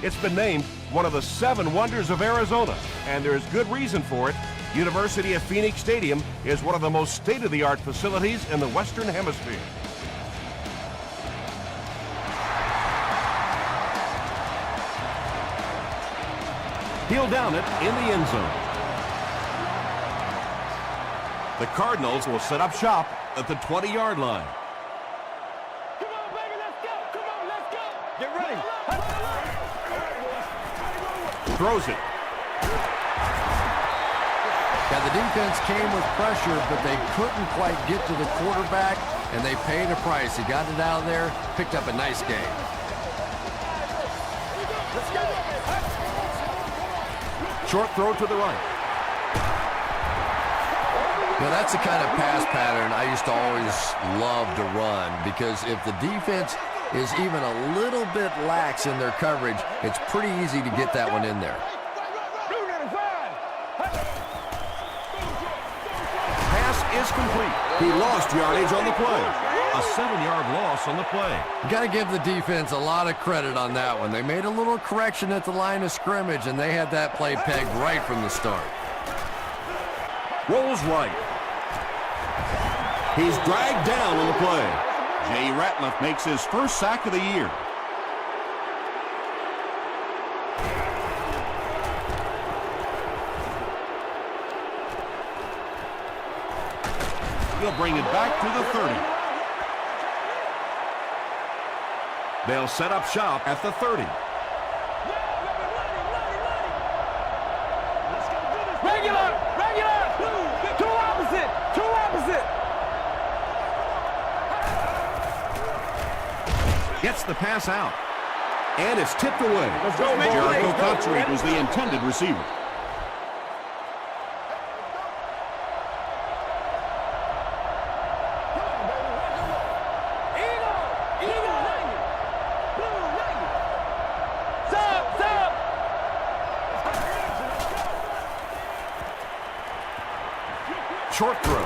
It's been named one of the 7 wonders of Arizona, and there's good reason for it. University of Phoenix Stadium is one of the most state-of-the-art facilities in the Western Hemisphere. He'll down it in the end zone. The Cardinals will set up shop at the 20-yard line. Come on, baby, let's go. Come on, let's go. Get ready. Throws it. Yeah, the defense came with pressure, but they couldn't quite get to the quarterback, and they paid a price. He got it out of there, picked up a nice game. Short throw to the right. Now, that's the kind of pass pattern I used to always love to run, because if the defense is even a little bit lax in their coverage, it's pretty easy to get that one in there. Pass is complete. He lost yardage on the play. A 7-yard loss on the play. You got to give the defense a lot of credit on that one. They made a little correction at the line of scrimmage, and they had that play pegged right from the start. Rolls right. He's dragged down on the play. Jay Ratliff makes his first sack of the year. He'll bring it back to the 30. They'll set up shop at the 30. Regular. Two opposite. Gets the pass out. And it's tipped away. Jericho Country was the intended receiver. Short throw.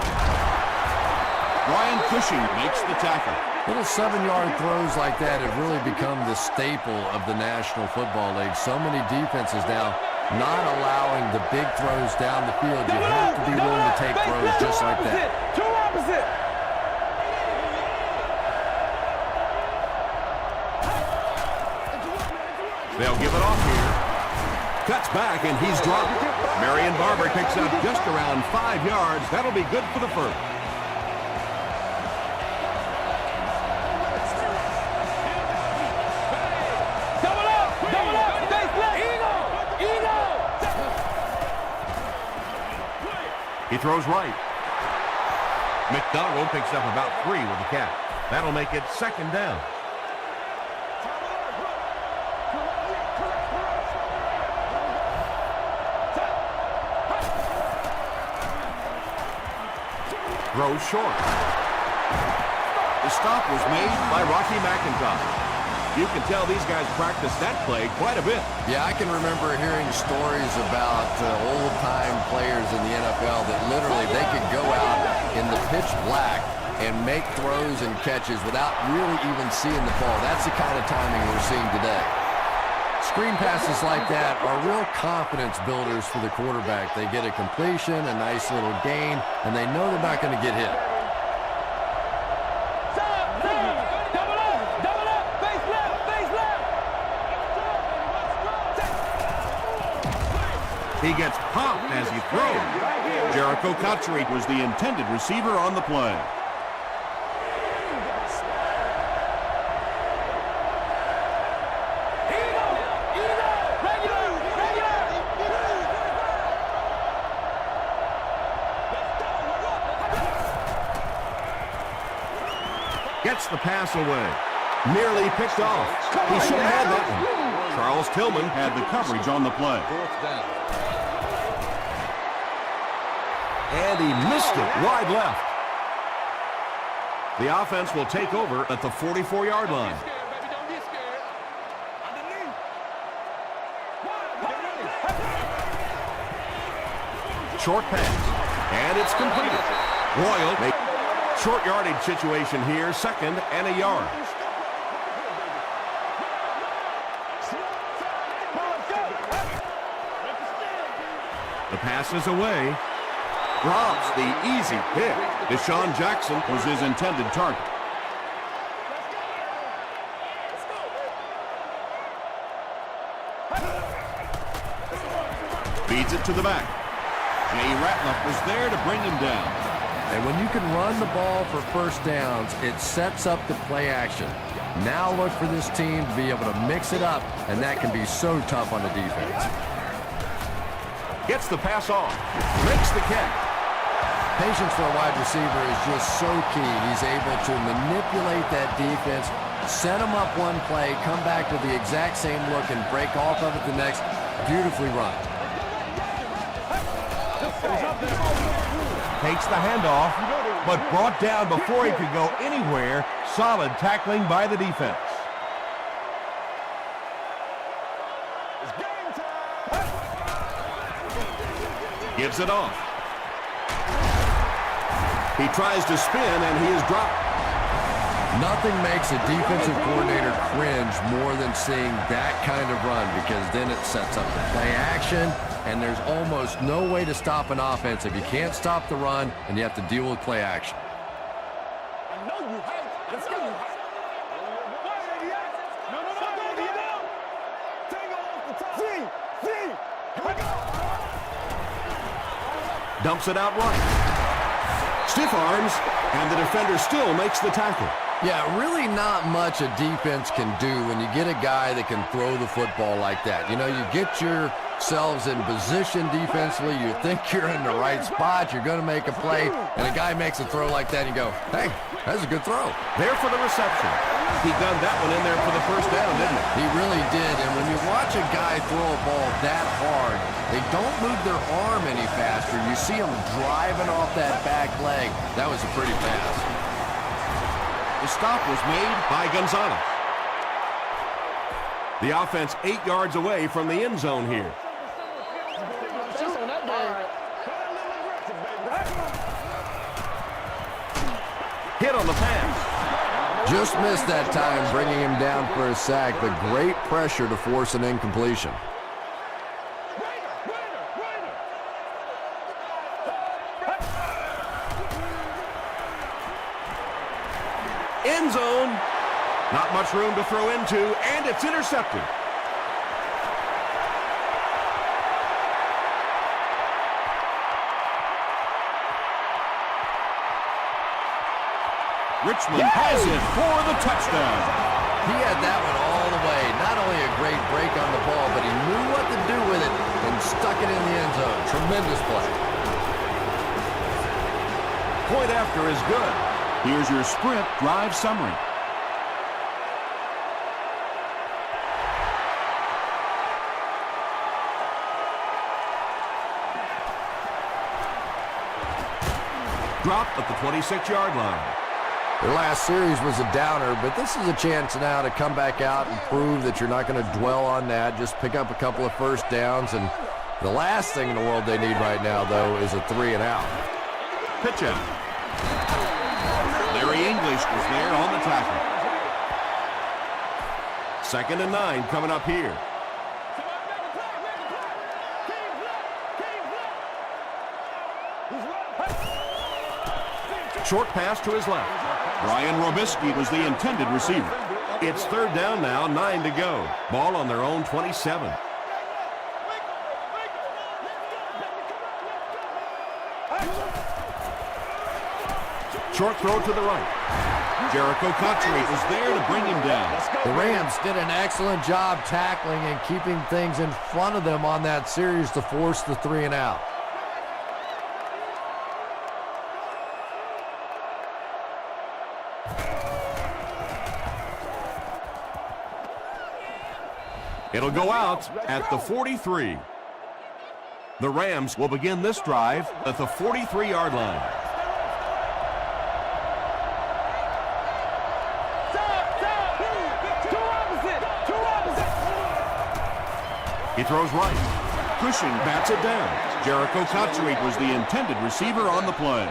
Ryan Cushing makes the tackle. Little 7-yard throws like that have really become the staple of the National Football League. So many defenses now not allowing the big throws down the field. You have to be willing to take throws just like that. Two opposite. They'll give it off here. Cuts back, and he's dropped. Marion Barber picks up just around 5 yards. That'll be good for the first. Double up, face left. Eagle. He throws right. McDonald picks up about 3 with the catch. That'll make it second down. Throws short. The stop was made by Rocky McIntosh. You can tell these guys practice that play quite a bit. Yeah, I can remember hearing stories about old-time players in the NFL that literally they could go out in the pitch black and make throws and catches without really even seeing the ball. That's the kind of timing we're seeing today. Screen passes like that are real confidence builders for the quarterback. They get a completion, a nice little gain, and they know they're not going to get hit. Double up, face left. He gets popped as he throws. Jericho Country was the intended receiver on the play. Gets the pass away. Nearly picked off. He should have had that one. Charles Tillman had the coverage on the play. And he missed it wide left. The offense will take over at the 44-yard line. Short pass. And it's completed. Royal makes short yardage situation here, 2nd and a yard. The pass is away. Drops the easy pick. Deshaun Jackson was his intended target. Feeds it to the back. Jay Ratliff was there to bring him down. And when you can run the ball for first downs, it sets up the play action. Now look for this team to be able to mix it up, and that can be so tough on the defense. Gets the pass off. Makes the catch. Patience for a wide receiver is just so key. He's able to manipulate that defense, set them up one play, come back to the exact same look, and break off of it the next. Beautifully run. Takes the handoff, but brought down before he could go anywhere. Solid tackling by the defense. Gives it off. He tries to spin, and he is dropped. Nothing makes a defensive coordinator cringe more than seeing that kind of run, because then it sets up the play action, and there's almost no way to stop an offense if you can't stop the run and you have to deal with play action. Let's go. Dumps it out right. Stiff arms, and the defender still makes the tackle. Yeah, really not much a defense can do when you get a guy that can throw the football like that. You know, you get yourselves in position defensively, you think you're in the right spot, you're going to make a play, and a guy makes a throw like that, and you go, hey, that's a good throw. There for the reception. He gunned that one in there for the first down, didn't he? He really did, and when you watch a guy throw a ball that hard, they don't move their arm any faster. You see them driving off that back leg. That was a pretty pass. The stop was made by Gonzalez. The offense 8 yards away from the end zone here. Hit on the pass. Just missed that time, bringing him down for a sack, but great pressure to force an incompletion. End zone. Not much room to throw into, and it's intercepted. Richmond has it for the touchdown. He had that one all the way. Not only a great break on the ball, but he knew what to do with it and stuck it in the end zone. Tremendous play. Point after is good. Here's your sprint drive summary. Dropped at the 26-yard line. Their last series was a downer, but this is a chance now to come back out and prove that you're not going to dwell on that. Just pick up a couple of first downs, and the last thing in the world they need right now, though, is a 3-and-out. Pitch out. Larry English was there on the tackle. 2nd and 9 coming up here. Short pass to his left. Brian Robisky was the intended receiver. It's 3rd down now, 9 to go. Ball on their own 27. Short throw to the right. Jericho Cotchery was there to bring him down. The Rams did an excellent job tackling and keeping things in front of them on that series to force the 3-and-out. It'll go out at the 43. The Rams will begin this drive at the 43-yard line. He throws right. Cushing bats it down. Jericho Cotchery was the intended receiver on the play.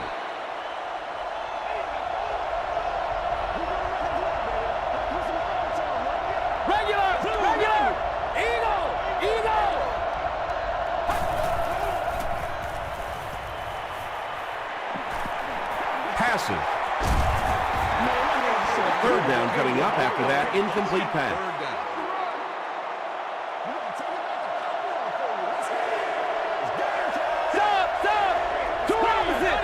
coming up after that incomplete pass. Stop! Two opposite!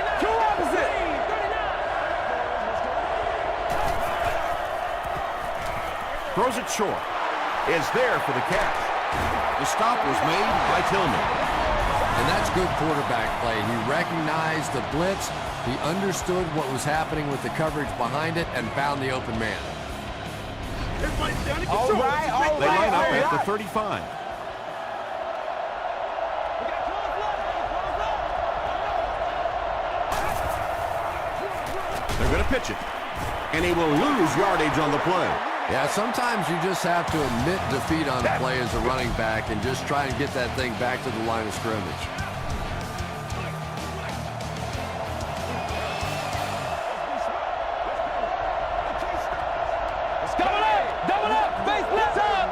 Throws it short. Is there for the catch. The stop was made by Tillman. And that's good quarterback play. He recognized the blitz. He understood what was happening with the coverage behind it and found the open man. All right. They line up at the 35. They're going to pitch it. And he will lose yardage on the play. Yeah, sometimes you just have to admit defeat on a play as a running back and just try and get that thing back to the line of scrimmage. Double up! Base blitz up!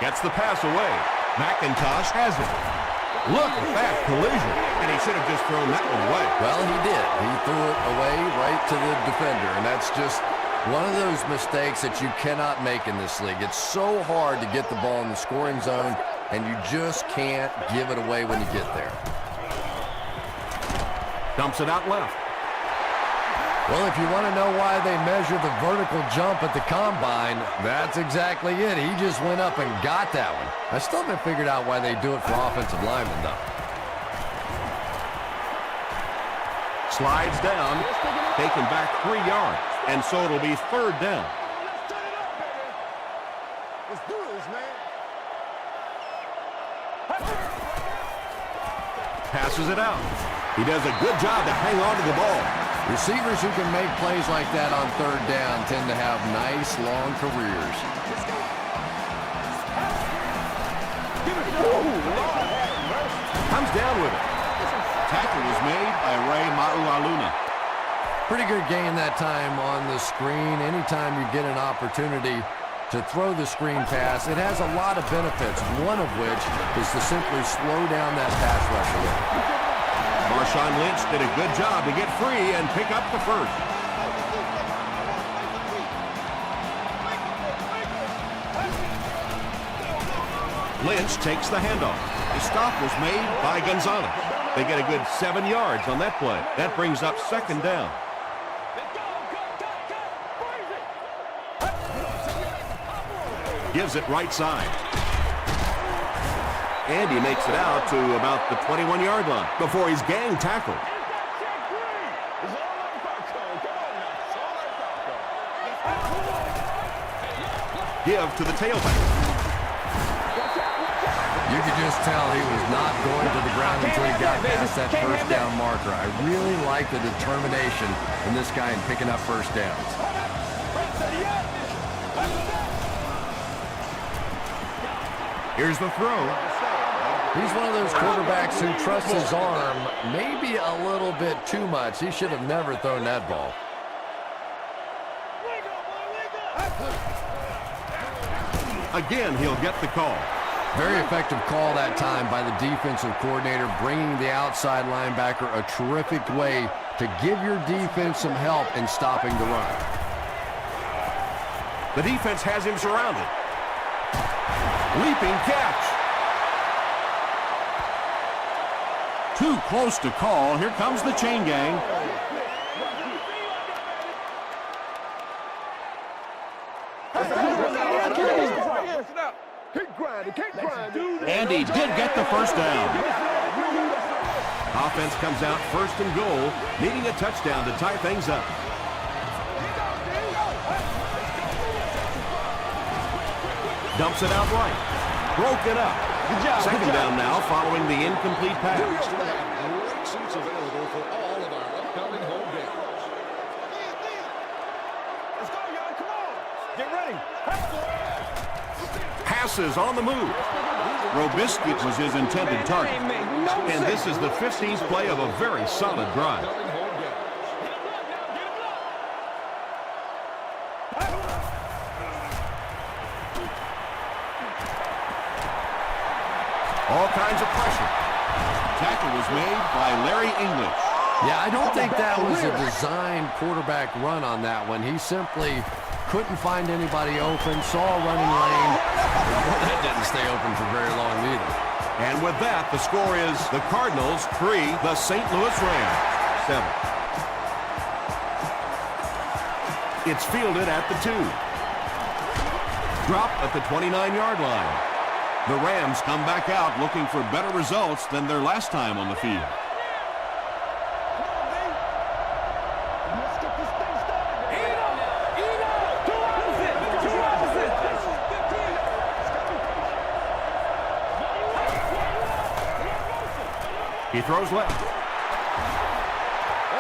Gets the pass away. McIntosh has it. Look at that collision. And he should have just thrown that one away. Well, he did. He threw it away right to the defender, and that's just one of those mistakes that you cannot make in this league. It's so hard to get the ball in the scoring zone, and you just can't give it away when you get there. Dumps it out left. Well, if you want to know why they measure the vertical jump at the combine, that's exactly it. He just went up and got that one. I still haven't figured out why they do it for offensive linemen, though. Slides down, taken back 3 yards, and so it'll be 3rd down. Let's do this, man. Passes it out. He does a good job to hang on to the ball. Receivers who can make plays like that on 3rd down tend to have nice, long careers. Comes down with it. Tackle was made by Ray Maualuna. Pretty good gain that time on the screen. Anytime you get an opportunity to throw the screen pass, it has a lot of benefits, one of which is to simply slow down that pass rush a little. Marshawn Lynch did a good job to get free and pick up the first. Lynch takes the handoff. The stop was made by Gonzalez. They get a good 7 yards on that play. That brings up 2nd down. Gives it right side. And he makes it out to about the 21-yard line before he's gang tackled. Give to the tailback. You could just tell he was not going to the ground until he got past that 1st down marker. I really like the determination in this guy in picking up 1st downs. Here's the throw. He's one of those quarterbacks who trusts his arm maybe a little bit too much. He should have never thrown that ball. Again, he'll get the call. Very effective call that time by the defensive coordinator, bringing the outside linebacker a terrific way to give your defense some help in stopping the run. The defense has him surrounded. Leaping catch. Too close to call. Here comes the chain gang. And he did get the 1st down. Offense comes out 1st and goal, needing a touchdown to tie things up. Dumps it out right. Broken up. 2nd down now following the incomplete pass. Great seats available for all of our upcoming home games. Let's go, y'all. Come on. Get ready. Passes on the move. Robiscuit was his intended target. And this is the 15th play of a very solid drive. All kinds of pressure. Tackle was made by Larry English. Yeah, I don't think that was a designed quarterback run on that one. He simply couldn't find anybody open, saw a running lane, and that didn't stay open for very long either. And with that, the score is the Cardinals 3, the St. Louis Rams 7. It's fielded at the 2. Drop at the 29-yard line. The Rams come back out looking for better results than their last time on the field. He throws left.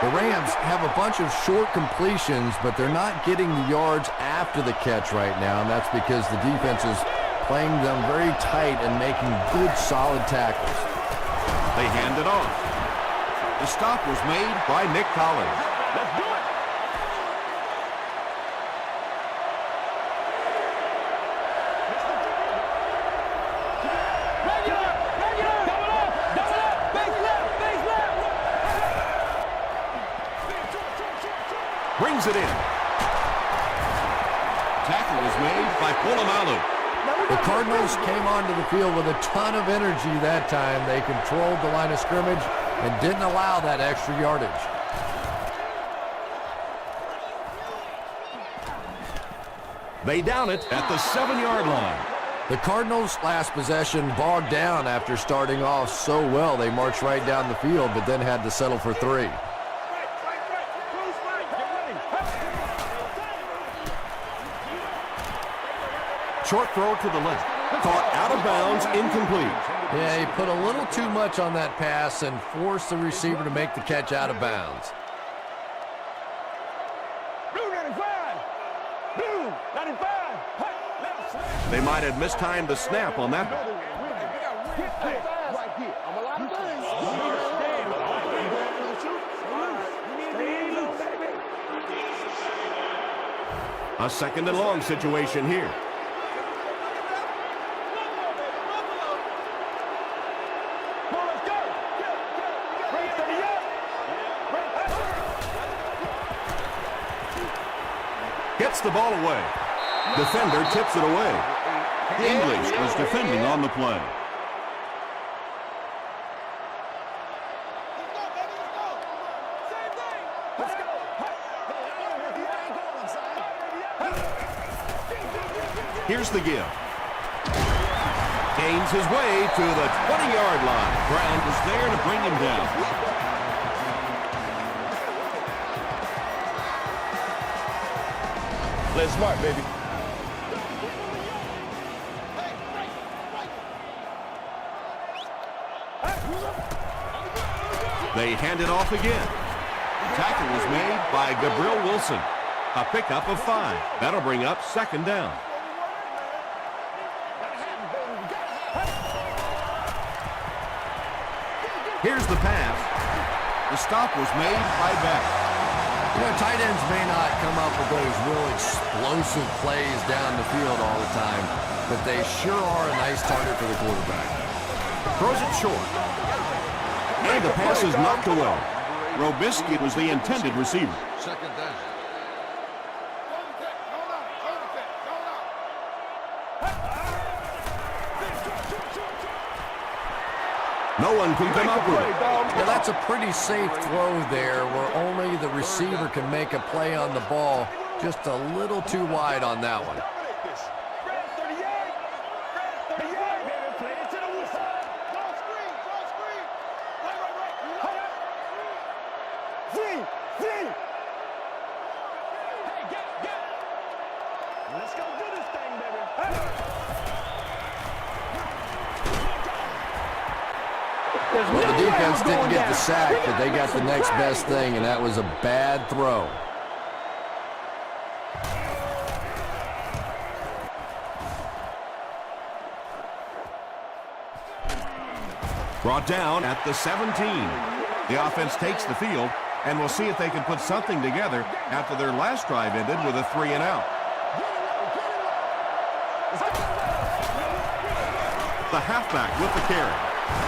The Rams have a bunch of short completions, but they're not getting the yards after the catch right now, and that's because the defense is playing them very tight and making good, solid tackles. They hand it off. The stop was made by Nick Collins. Let's do it. Brings it in. Tackle is made by Polamalu. The Cardinals came onto the field with a ton of energy that time. They controlled the line of scrimmage and didn't allow that extra yardage. They down it at the 7-yard line. The Cardinals' last possession bogged down after starting off so well. They marched right down the field, but then had to settle for 3. Short throw to the left. Caught out of bounds, incomplete. Yeah, he put a little too much on that pass and forced the receiver to make the catch out of bounds. Blue 95. Blue 95. They might have mistimed the snap on that one. A second and long situation here. Gets the ball away. Defender tips it away. English was defending on the play. Here's the give. Gains his way to the 20-yard line. Brown is there to bring him down. Play smart, baby. They hand it off again. Tackle was made by Gabriel Wilson. A pickup of 5. That'll bring up second down. Here's the pass. The stop was made by Beck. You know, tight ends may not come up with those real explosive plays down the field all the time, but they sure are a nice target for the quarterback. Throws it short. And the pass is knocked away. Robisky was the intended receiver. Second down. No one can come up with it. Yeah, that's a pretty safe throw there where only the receiver can make a play on the ball. Just a little too wide on that one. Let's go do this thing, baby. Well, the defense didn't get the sack, but they got the next best thing, and that was a bad throw. Brought down at the 17. The offense takes the field, and we'll see if they can put something together after their last drive ended with a 3-and-out. The halfback with the carry.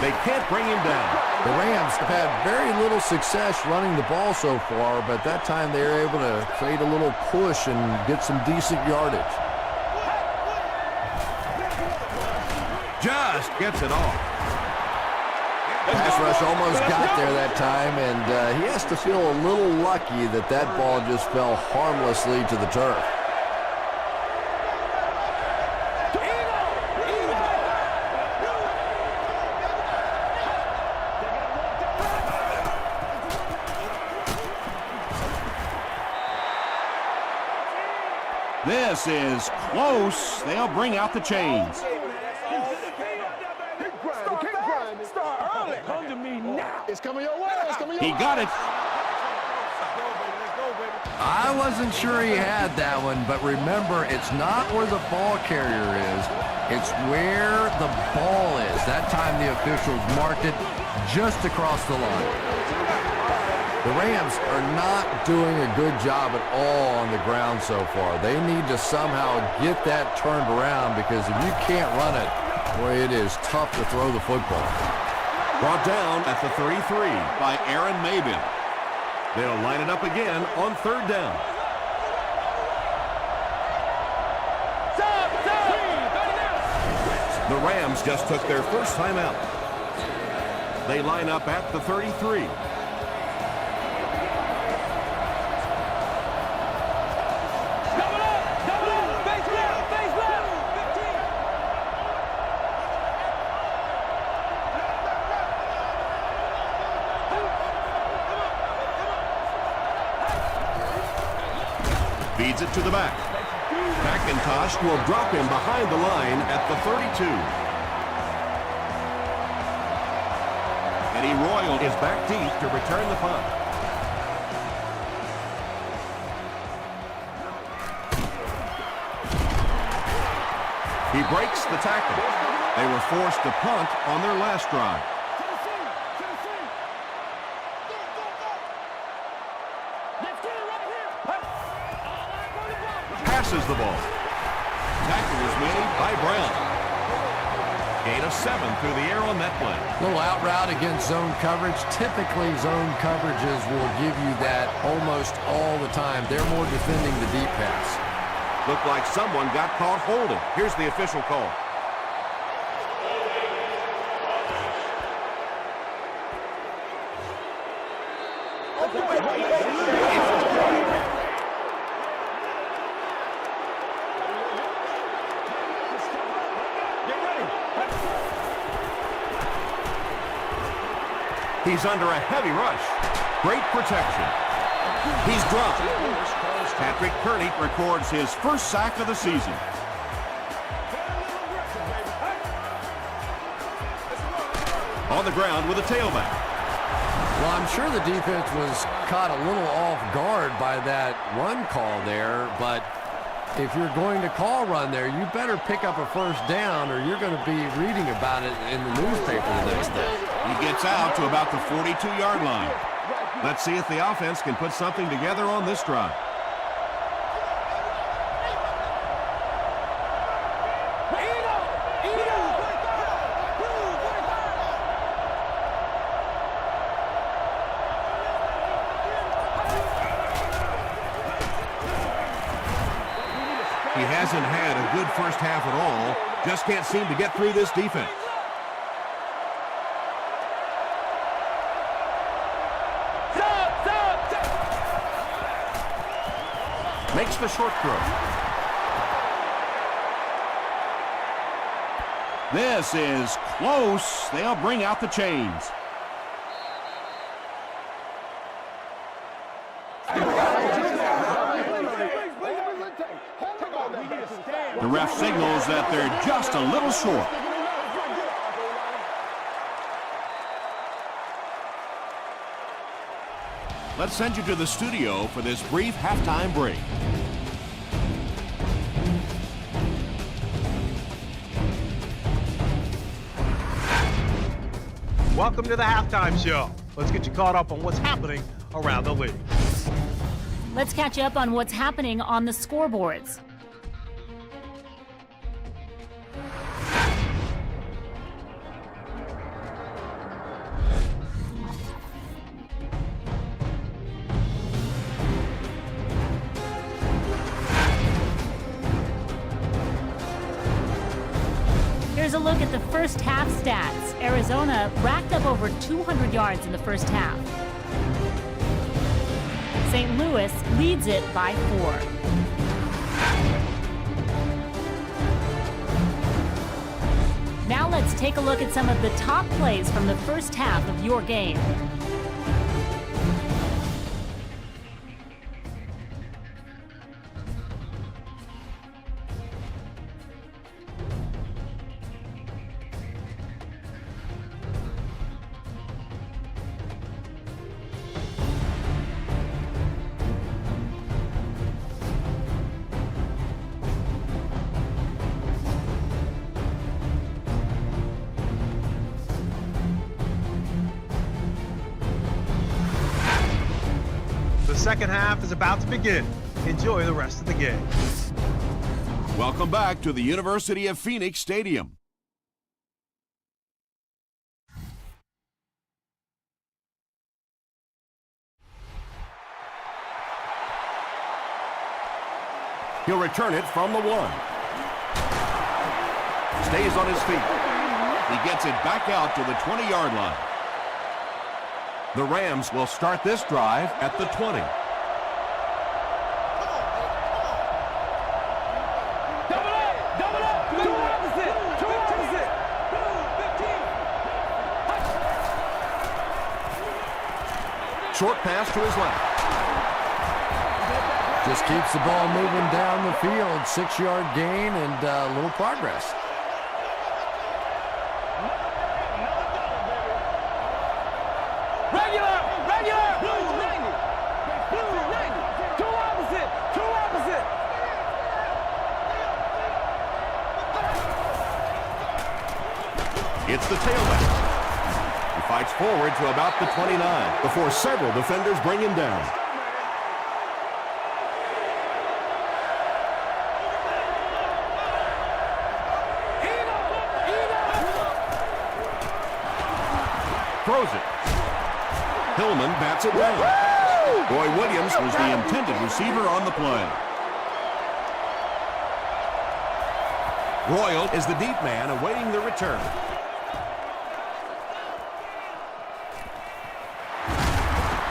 They can't bring him down. The Rams have had very little success running the ball so far, but that time they were able to create a little push and get some decent yardage. Just gets it off. Pass rush almost got there that time, and he has to feel a little lucky that that ball just fell harmlessly to the turf. This is close. They'll bring out the chains. Come to me now. It's coming your way. It's coming your He way. got it. I wasn't sure he had that one, but remember, it's not where the ball carrier is. It's where the ball is. That time the officials marked it just across the line. The Rams are not doing a good job at all on the ground so far. They need to somehow get that turned around, because if you can't run it, boy, it is tough to throw the football. Brought down at the 33 by Aaron Mabin. They'll line it up again on third down. The Rams just took their first time out. They line up at the 33. Feeds it to the back. McIntosh will drop him behind the line at the 32. Eddie Royal is back deep to return the punt. He breaks the tackle. They were forced to punt on their last drive. Passes the ball. Tackle is made by Brown. Gain of 7 through the air on that play. Little out route against zone coverage. Typically, zone coverages will give you that almost all the time. They're more defending the deep pass. Looked like someone got caught holding. Here's the official call. He's under a heavy rush. Great protection. He's dropped. Patrick Purdy records his first sack of the season. On the ground with a tailback. Well, I'm sure the defense was caught a little off guard by that run call there, but if you're going to call run there, you better pick up a first down, or you're going to be reading about it in the newspaper the next day. He gets out to about the 42-yard line. Let's see if the offense can put something together on this drive. He hasn't had a good first half at all. Just can't seem to get through this defense. Makes the short throw. This is close. They'll bring out the chains. The ref signals that they're just a little short. Let's send you to the studio for this brief halftime break. Welcome to the halftime show. Let's get you caught up on what's happening around the league. Let's catch up on what's happening on the scoreboards. Here's a look at the first half stats. Arizona racked up over 200 yards in the first half. St. Louis leads it by 4. Now let's take a look at some of the top plays from the first half of your game. The second half is about to begin. Enjoy the rest of the game. Welcome back to the University of Phoenix Stadium. He'll return it from the 1. Stays on his feet. He gets it back out to the 20-yard line. The Rams will start this drive at the 20. Double up, two opposite, 15. Short pass to his left. Just keeps the ball moving down the field. 6-yard gain and a little progress. Regular, blue 90, two opposite. It's the tailback. He fights forward to about the 29 before several defenders bring him down. Throws it. Hillman bats it down. Roy Williams was the intended receiver on the play. Royal is the deep man awaiting the return.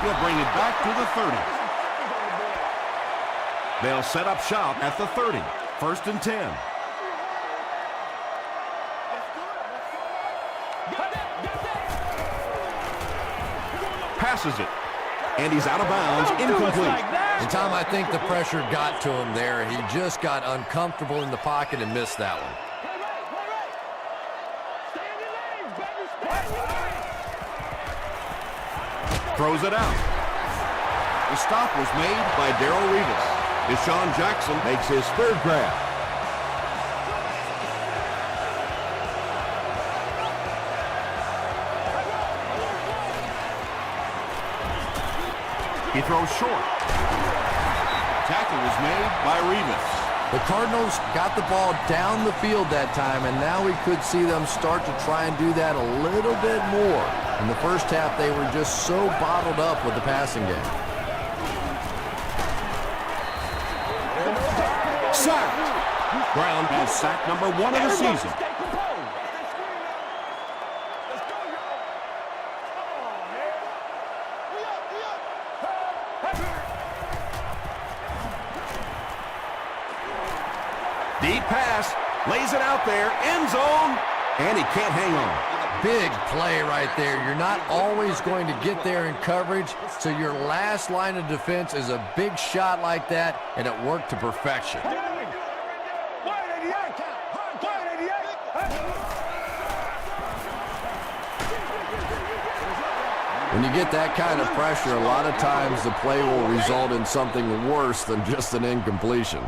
He'll bring it back to the 30. They'll set up shop at the 30. 1st and 10. Passes it. And he's out of bounds, incomplete. And Tom, I think the pressure got to him there. He just got uncomfortable in the pocket and missed that one. Throws it out. The stop was made by Darrell Revis. Deshaun Jackson makes his 3rd grab. He throws short. Tackle was made by Revis. The Cardinals got the ball down the field that time, and now we could see them start to try and do that a little bit more. In the first half, they were just so bottled up with the passing game. Sacked. Brown has sack number 1 of the season. Deep pass, lays it out there, end zone, and he can't hang on. Big play right there. You're not always going to get there in coverage, so your last line of defense is a big shot like that, and it worked to perfection. When you get that kind of pressure, a lot of times the play will result in something worse than just an incompletion.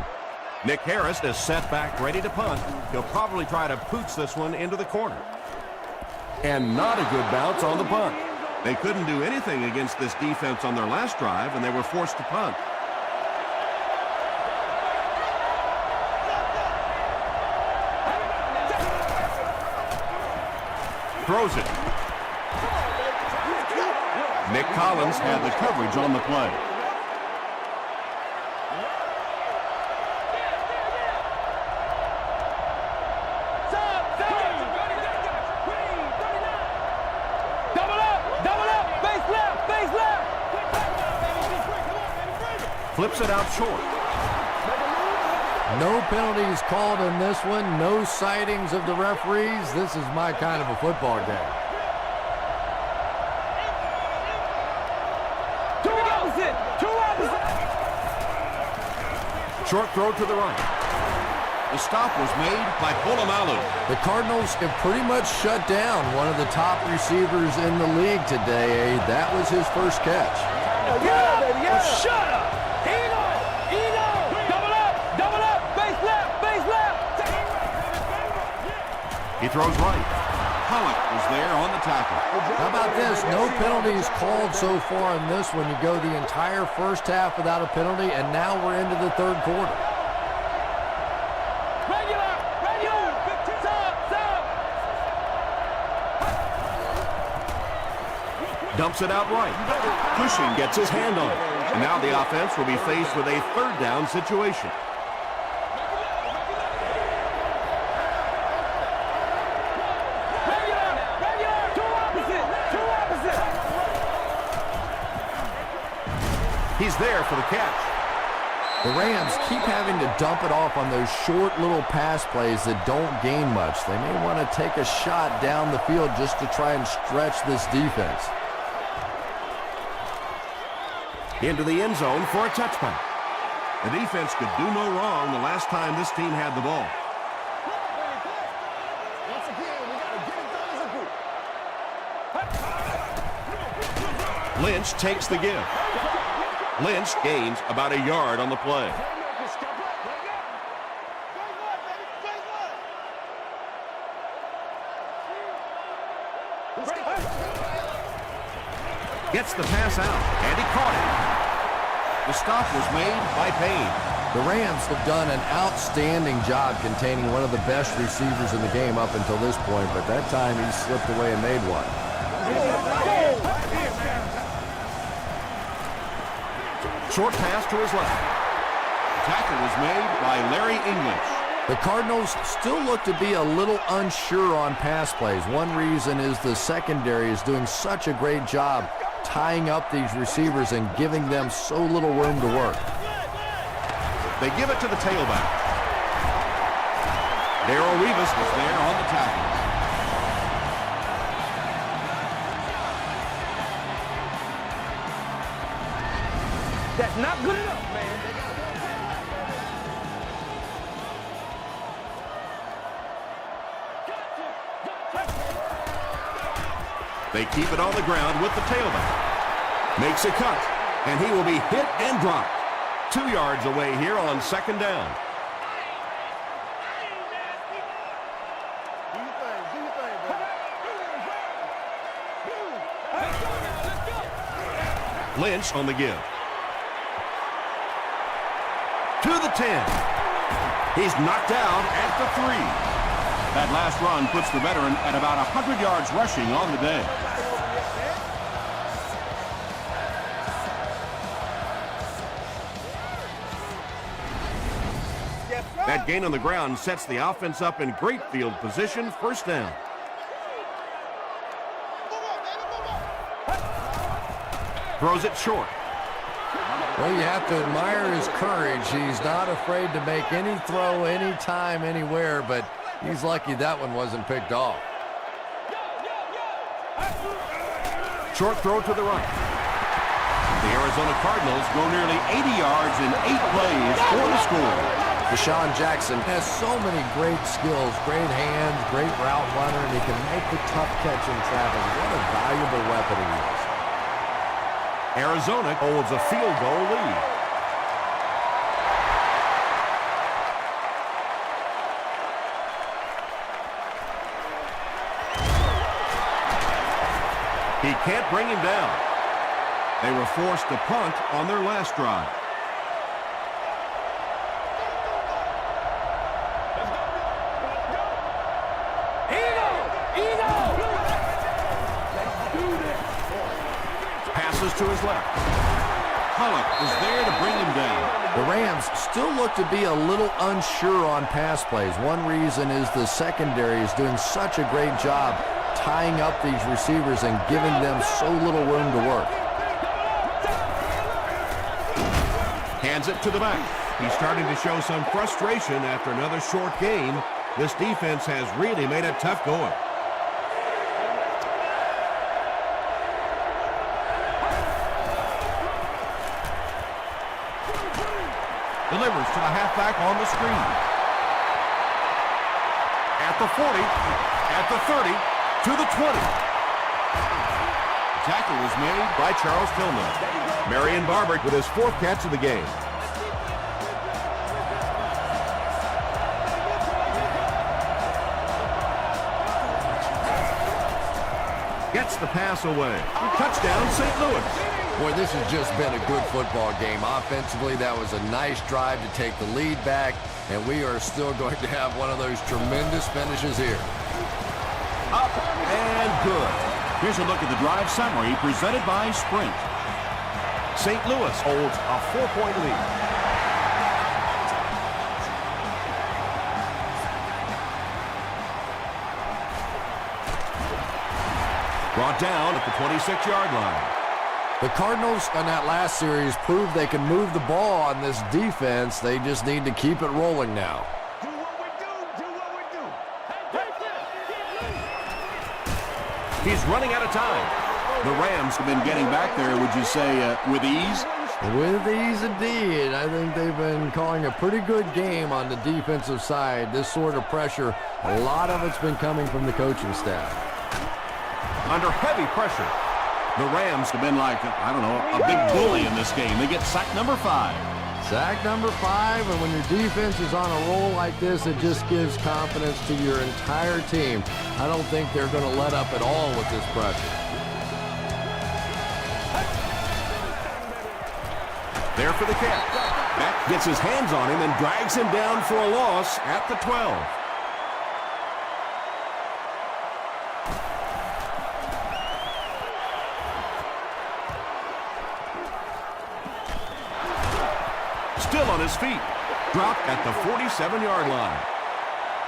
Nick Harris is set back ready to punt. He'll probably try to pooch this one into the corner. And not a good bounce on the punt. They couldn't do anything against this defense on their last drive, and they were forced to punt. Throws it. Nick Collins had the coverage on the play. clips it out short. No penalties called in this one. No sightings of the referees. This is my kind of a football game. Two opposite. Short throw to the right. The stop was made by Polamalu. The Cardinals have pretty much shut down one of the top receivers in the league today. That was his first catch. Shut up. Eno. Double up. Base left. He throws right. Pollock was there on the tackle. How about this? No penalties called so far in this one. You go the entire first half without a penalty, and now we're into the third quarter. Regular. Stop. Dumps it out right. Cushing gets his hand on it. And now the offense will be faced with a third down situation. He's there for the catch. The Rams keep having to dump it off on those short little pass plays that don't gain much. They may want to take a shot down the field just to try and stretch this defense. Into the end zone for a touchback. The defense could do no wrong the last time this team had the ball. Once again, we got to get it done as a group. Lynch takes the give. Lynch gains about a yard on the play. Gets the pass out, and he caught it. The stop was made by Payne. The Rams have done an outstanding job containing one of the best receivers in the game up until this point, but that time he slipped away and made one. Short pass to his left. Tackle was made by Larry English. The Cardinals still look to be a little unsure on pass plays. One reason is the secondary is doing such a great job tying up these receivers and giving them so little room to work. They give it to the tailback. Darrell Rivas was there on the tackle. That's not good enough, man. They keep it on the ground with the tailback. Makes a cut, and he will be hit and dropped. 2 yards away here on second down. Lynch on the give. To the 10. He's knocked down at the 3. That last run puts the veteran at about 100 yards rushing on the day. That gain on the ground sets the offense up in great field position, first down. Throws it short. Well, you have to admire his courage. He's not afraid to make any throw, anytime, anywhere, but he's lucky that one wasn't picked off. Short throw to the right. The Arizona Cardinals go nearly 80 yards in 8 plays for the score. Deshaun Jackson has so many great skills, great hands, great route runner, and he can make the tough catch in traffic. What a valuable weapon he is. Arizona holds a field goal lead. He can't bring him down. They were forced to punt on their last drive. Passes to his left. Pollock is there to bring him down. The Rams still look to be a little unsure on pass plays. One reason is the secondary is doing such a great job tying up these receivers and giving them so little room to work. Hands it to the back. He's starting to show some frustration after another short game. This defense has really made it tough going. Delivers to the halfback on the screen. At the 40, at the 30, to the 20. Tackle was made by Charles Tillman. Marion Barber with his 4th catch of the game. Gets the pass away. Touchdown, St. Louis. Boy, this has just been a good football game. Offensively, that was a nice drive to take the lead back, and we are still going to have one of those tremendous finishes here. Up and good. Here's a look at the drive summary presented by Sprint. St. Louis holds a 4-point lead. Brought down at the 26-yard line. The Cardinals on that last series proved they can move the ball on this defense. They just need to keep it rolling now. Do what we do. Do what we do. Hey, take this. He's running out of time. The Rams have been getting back there, would you say, with ease? With ease indeed. I think they've been calling a pretty good game on the defensive side. This sort of pressure, a lot of it's been coming from the coaching staff. Under heavy pressure. The Rams have been like, I don't know, a big bully in this game. They get sack number 5. Sack number 5, and when your defense is on a roll like this, it just gives confidence to your entire team. I don't think they're going to let up at all with this pressure. There for the catch. Beck gets his hands on him and drags him down for a loss at the 12. Still on his feet. Dropped at the 47-yard line.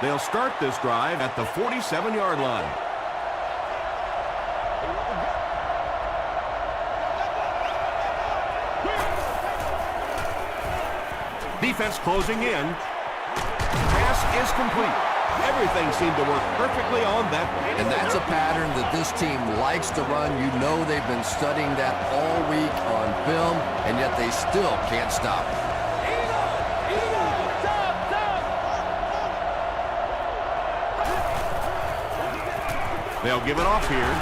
They'll start this drive at the 47-yard line. Defense closing in. Pass is complete. Everything seemed to work perfectly on that. And that's a pattern that this team likes to run. You know they've been studying that all week on film, and yet they still can't stop it. They'll give it off here.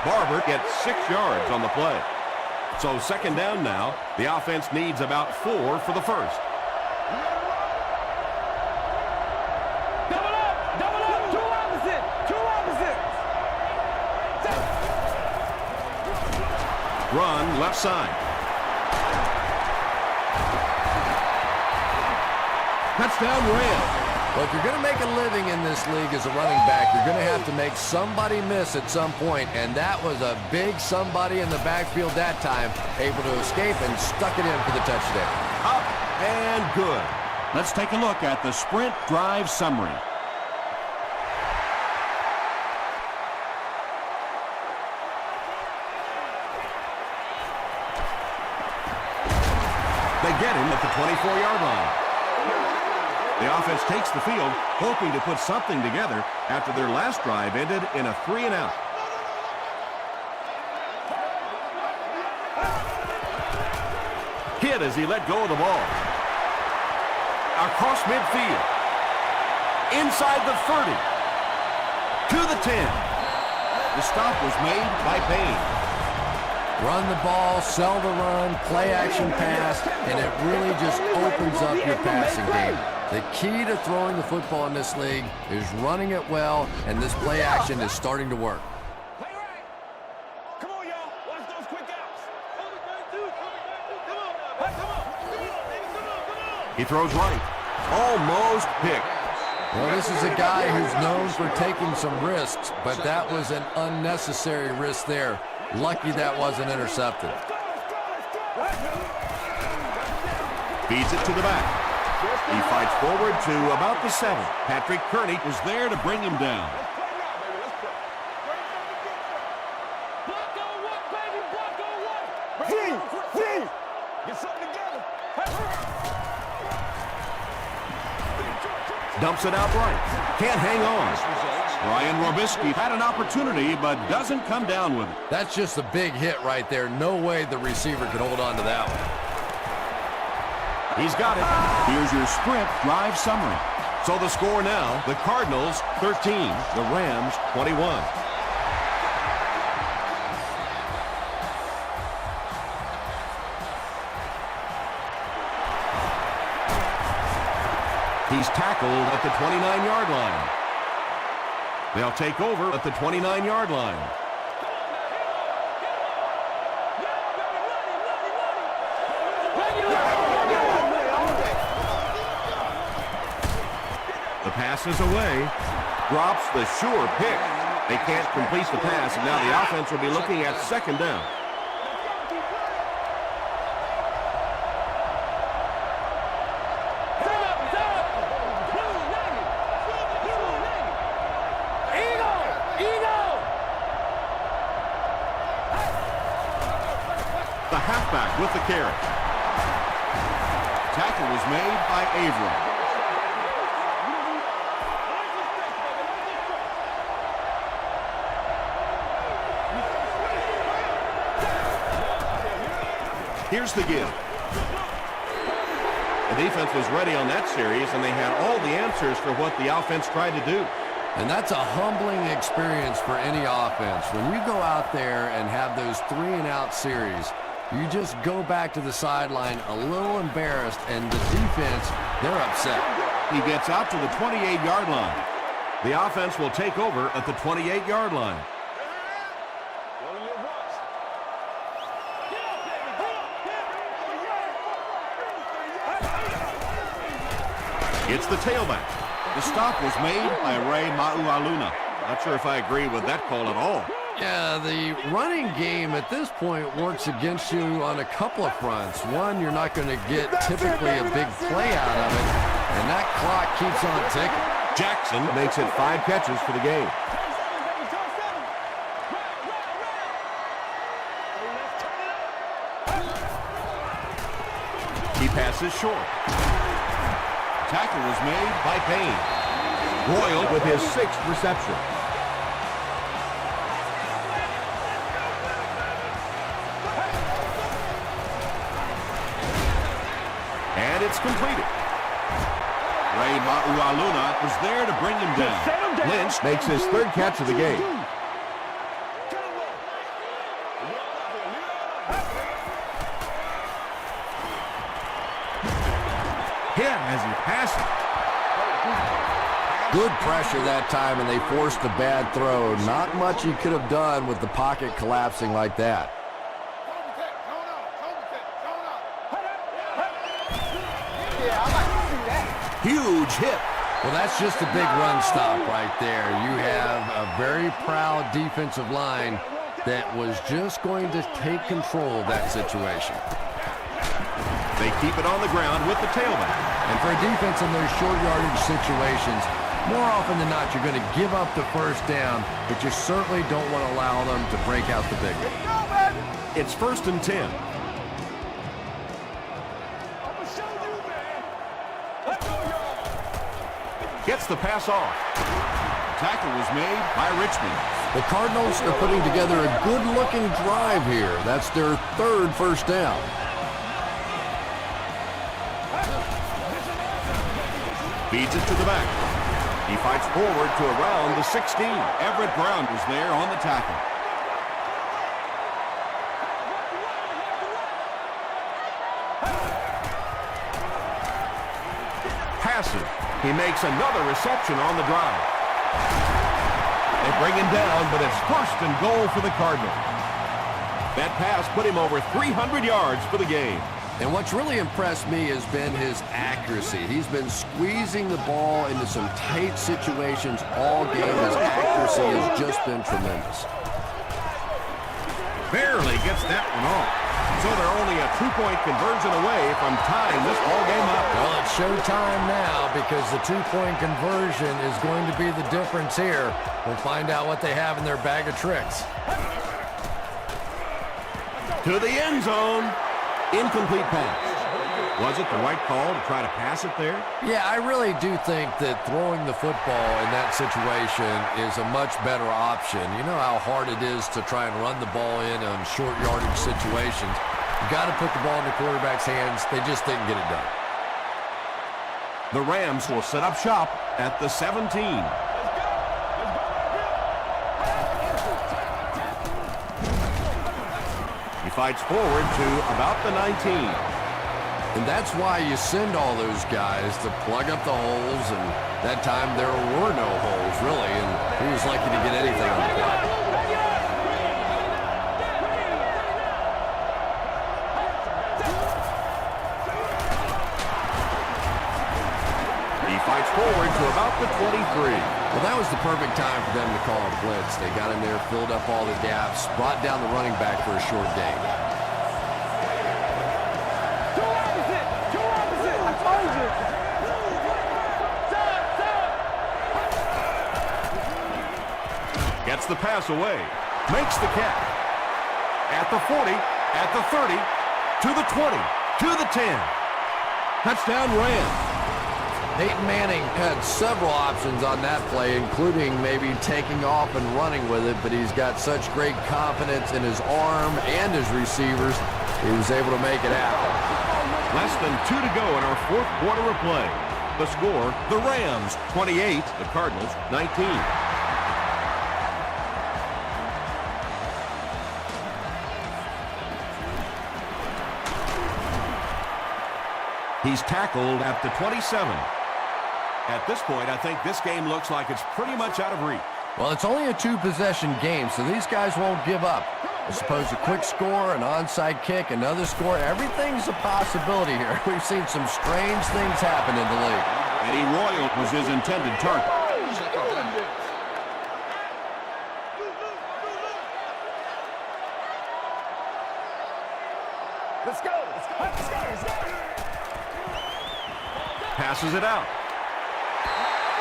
Barber gets 6 yards on the play. So 2nd down now. The offense needs about 4 for the first. Double up, two opposite. Run left side. Touchdown Rams. Well, if you're going to make a living in this league as a running back, you're going to have to make somebody miss at some point, and that was a big somebody in the backfield that time, able to escape and stuck it in for the touchdown. Up and good. Let's take a look at the Sprint drive summary. They get him at the 24-yard line. The offense takes the field, hoping to put something together after their last drive ended in a 3-and-out. Hit as he let go of the ball. Across midfield. Inside the 30. To the 10. The stop was made by Payne. Run the ball, sell the run, play action pass, and it really just opens up your passing game. The key to throwing the football in this league is running it well, and this play action is starting to work. Play right. Come on, y'all. Watch those quick outs. Come on. He throws right. Almost picked. Well, this is a guy who's known for taking some risks, but that was an unnecessary risk there. Lucky that wasn't intercepted. Feeds it to the back. He fights forward to about the 7. Patrick Kearney was there to bring him down. Block on one, baby. Block on one. Get something Dumps it out right. Can't hang on. Ryan Robisky had an opportunity, but doesn't come down with it. That's just a big hit right there. No way the receiver could hold on to that one. He's got it. Here's your sprint drive summary. So the score now, the Cardinals 13, the Rams 21. He's tackled at the 29-yard line. They'll take over at the 29-yard line. The pass is away. Drops the sure pick. They can't complete the pass, and now the offense will be looking at second down. The halfback with the carry. Tackle was made by Avram. Here's the give. The defense was ready on that series, and they had all the answers for what the offense tried to do. And that's a humbling experience for any offense. When you go out there and have those 3-and-out series, you just go back to the sideline a little embarrassed, and the defense, they're upset. He gets out to the 28-yard line. The offense will take over at the 28-yard line. It's the tailback. The stop was made by Ray Maualuna. Not sure if I agree with that call at all. Yeah, the running game at this point works against you on a couple of fronts. One, you're not going to get typically a big play out of it, and that clock keeps on ticking. Jackson makes it 5 catches for the game. He passes short. Tackle was made by Payne. Royal with his 6th reception. And it's completed. Ray Maualuna was there to bring him down. Lynch makes his 3rd catch of the game. Hit as he passes. Good pressure that time, and they forced a bad throw. Not much he could have done with the pocket collapsing like that. Huge hit. Well, that's just a big run stop right there. You have a very proud defensive line that was just going to take control of that situation. They keep it on the ground with the tailback. And for a defense in those short yardage situations, more often than not, you're going to give up the first down, but you certainly don't want to allow them to break out the big one. It's 1st and 10. Gets the pass off. Tackle was made by Richmond. The Cardinals are putting together a good-looking drive here. That's their 3rd first down. Feeds it to the back. He fights forward to around the 16. Everett Brown was there on the tackle. Passes. He makes another reception on the drive. They bring him down, but it's 1st and goal for the Cardinals. That pass put him over 300 yards for the game. And what's really impressed me has been his accuracy. He's been squeezing the ball into some tight situations all game. His accuracy has just been tremendous. Barely gets that one off. So they're only a 2-point conversion away from tying this ball game up. Well, it's showtime now because the 2-point conversion is going to be the difference here. We'll find out what they have in their bag of tricks. To the end zone. Incomplete pass. Was it the right call to try to pass it there? Yeah, I really do think that throwing the football in that situation is a much better option. You know how hard it is to try and run the ball in on short yardage situations. You got to put the ball in the quarterback's hands. They just didn't get it done. The Rams will set up shop at the 17. He fights forward to about the 19. And that's why you send all those guys to plug up the holes, and that time there were no holes, really, and he was lucky to get anything on the play. He fights forward to about the 23. Well, that was the perfect time for them to call a blitz. They got in there, filled up all the gaps, brought down the running back for a short gain. Gets the pass away. Makes the catch. At the 40, at the 30, to the 20, to the 10. Touchdown Rams. Peyton Manning had several options on that play, including maybe taking off and running with it, but he's got such great confidence in his arm and his receivers, he was able to make it happen. Less than 2 to go in our fourth quarter of play. The score, the Rams 28, the Cardinals 19. He's tackled at the 27. At this point, I think this game looks like it's pretty much out of reach. Well, it's only a two-possession game, so these guys won't give up. I suppose a quick score, an onside kick, another score, everything's a possibility here. We've seen some strange things happen in the league. Eddie Royal was his intended target. Let's go. Passes it out.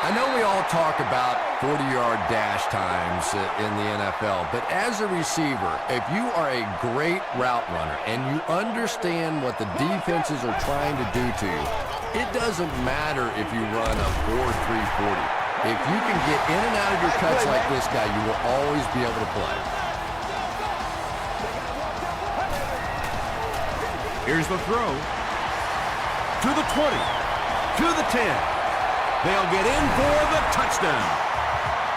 I know we all talk about 40-yard dash times in the NFL, but as a receiver, if you are a great route runner and you understand what the defenses are trying to do to you, it doesn't matter if you run a 4.340. If you can get in and out of your cuts like this guy, you will always be able to play. Here's the throw. To the 20. To the 10. They'll get in for the touchdown.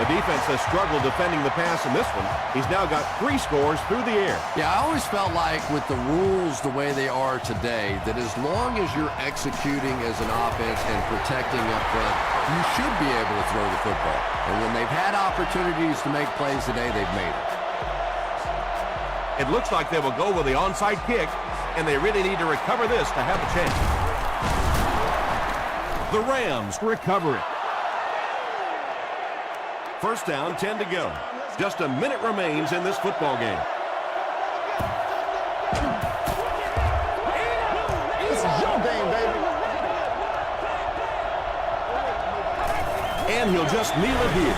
The defense has struggled defending the pass in this one. He's now got 3 scores through the air. Yeah, I always felt like with the rules the way they are today, that as long as you're executing as an offense and protecting up front, you should be able to throw the football. And when they've had opportunities to make plays today, they've made it. It looks like they will go with the onside kick, and they really need to recover this to have a chance. The Rams recover it. First down, 10 to go. Just a minute remains in this football game. This is your game, baby. And he'll just kneel it here.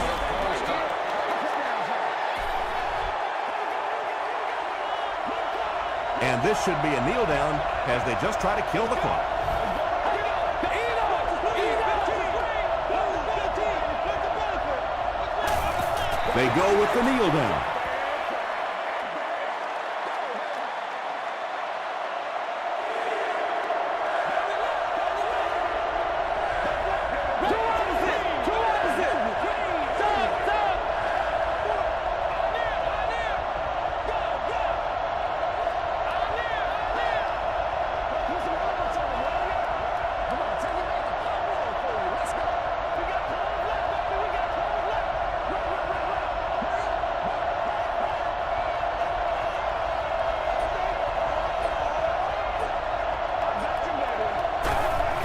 And this should be a kneel down as they just try to kill the clock. They go with the kneel down.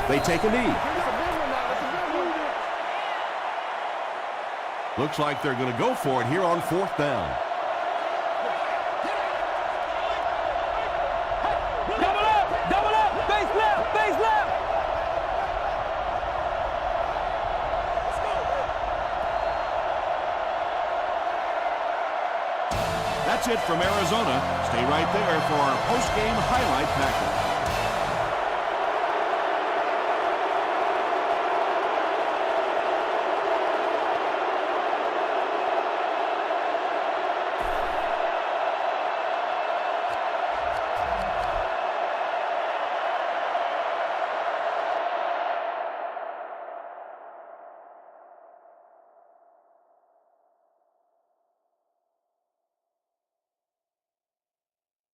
They take a knee. Looks like they're going to go for it here on 4th down. Double up, base left. That's it from Arizona. Stay right there for our post-game highlight package.